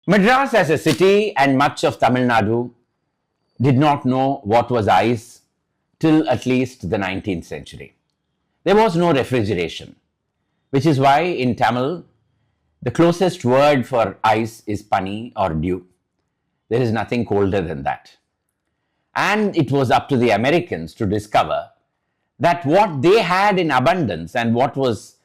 Madras as a city and much of Tamil Nadu did not know what was ice till at least the 19th century. There was no refrigeration, which is why in Tamil, the closest word for ice is pani or dew. There is nothing colder than that. And it was up to the Americans to discover that what they had in abundance and what was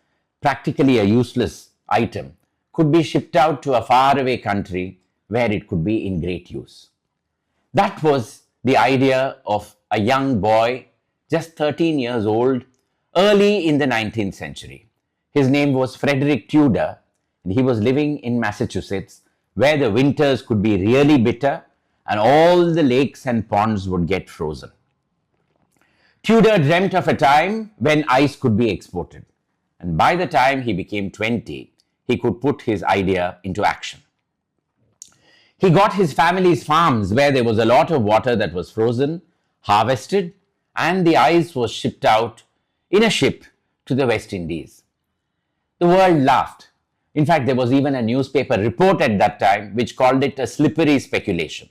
practically a useless item could be shipped out to a faraway country where it could be in great use. That was the idea of a young boy, just 13 years old, early in the 19th century. His name was Frederick Tudor, and he was living in Massachusetts, where the winters could be really bitter and all the lakes and ponds would get frozen. Tudor dreamt of a time when ice could be exported, and by the time he became 20, he could put his idea into action. He got his family's farms where there was a lot of water that was frozen, harvested, and the ice was shipped out in a ship to the West Indies. The world laughed. In fact, there was even a newspaper report at that time which called it a slippery speculation.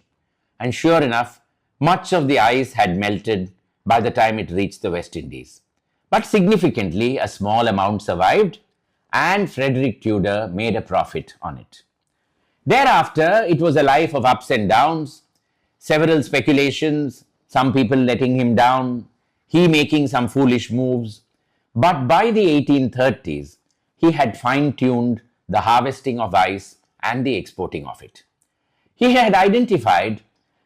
And sure enough, much of the ice had melted by the time it reached the West Indies. But significantly, a small amount survived, and Frederick Tudor made a profit on it. Thereafter, it was a life of ups and downs, several speculations, some people letting him down, he making some foolish moves. But by the 1830s, he had fine-tuned the harvesting of ice and the exporting of it. He had identified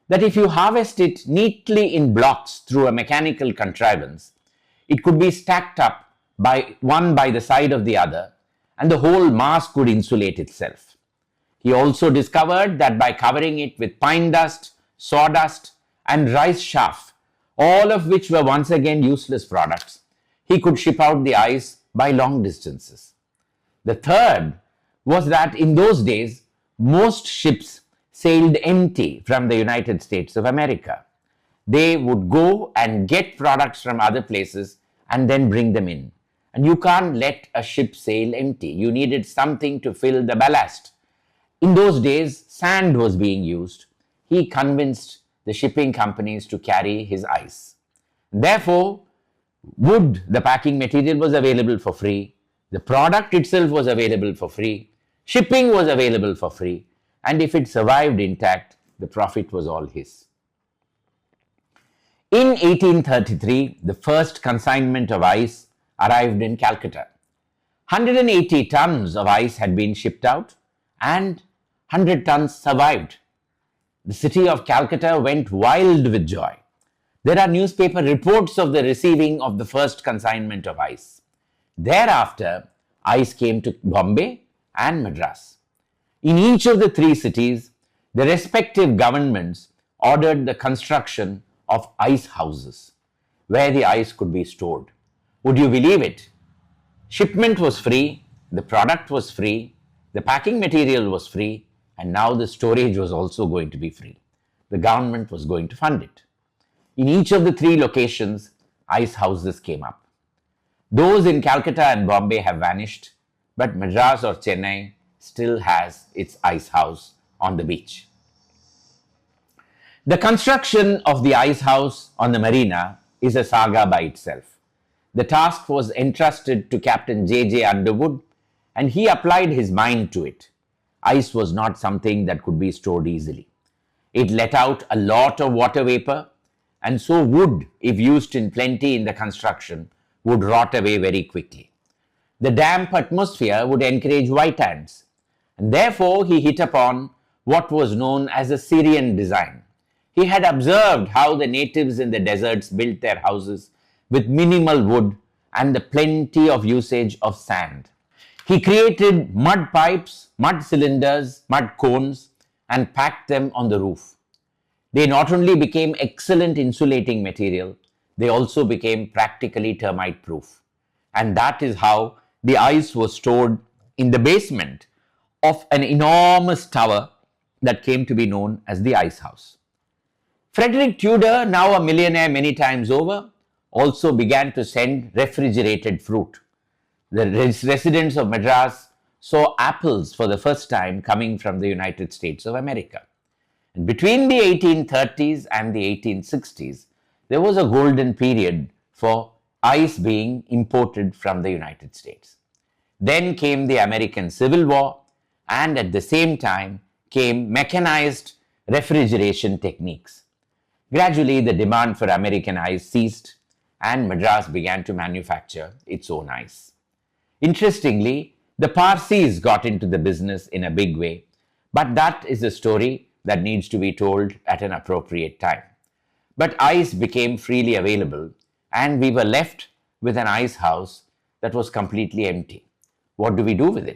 that if you harvest it neatly in blocks through a mechanical contrivance, it could be stacked up by one by the side of the other, and the whole mass could insulate itself. He also discovered that by covering it with pine dust, sawdust, and rice chaff, all of which were once again useless products, he could ship out the ice by long distances. The third was that in those days, most ships sailed empty from the United States of America. They would go and get products from other places and then bring them in. And you can't let a ship sail empty. You needed something to fill the ballast. In those days, sand was being used. He convinced the shipping companies to carry his ice. Therefore, wood, the packing material, was available for free. The product itself was available for free. Shipping was available for free. And if it survived intact, the profit was all his. In 1833, the first consignment of ice arrived in Calcutta. 180 tons of ice had been shipped out and 100 tons survived. The city of Calcutta went wild with joy. There are newspaper reports of the receiving of the first consignment of ice. Thereafter, ice came to Bombay and Madras. In each of the three cities, the respective governments ordered the construction of ice houses where the ice could be stored. Would you believe it? Shipment was free, the product was free, the packing material was free, and now the storage was also going to be free. The government was going to fund it. In each of the three locations, ice houses came up. Those in Calcutta and Bombay have vanished, but Madras or Chennai still has its ice house on the beach. The construction of the ice house on the marina is a saga by itself. The task was entrusted to Captain J.J. Underwood, and he applied his mind to it. Ice was not something that could be stored easily. It let out a lot of water vapor, and so wood, if used in plenty in the construction, would rot away very quickly. The damp atmosphere would encourage white ants, and therefore he hit upon what was known as a Syrian design. He had observed how the natives in the deserts built their houses with minimal wood and the plenty of usage of sand. He created mud pipes, mud cylinders, mud cones, and packed them on the roof. They not only became excellent insulating material, they also became practically termite proof. And that is how the ice was stored in the basement of an enormous tower that came to be known as the ice house. Frederick Tudor, now a millionaire many times over, also began to send refrigerated fruit. The residents of Madras saw apples for the first time coming from the United States of America. And between the 1830s and the 1860s, there was a golden period for ice being imported from the United States. Then came the American Civil War, and at the same time came mechanized refrigeration techniques. Gradually, the demand for American ice ceased, and Madras began to manufacture its own ice. Interestingly, the Parsis got into the business in a big way, but that is a story that needs to be told at an appropriate time. But ice became freely available, and we were left with an ice house that was completely empty. What do we do with it?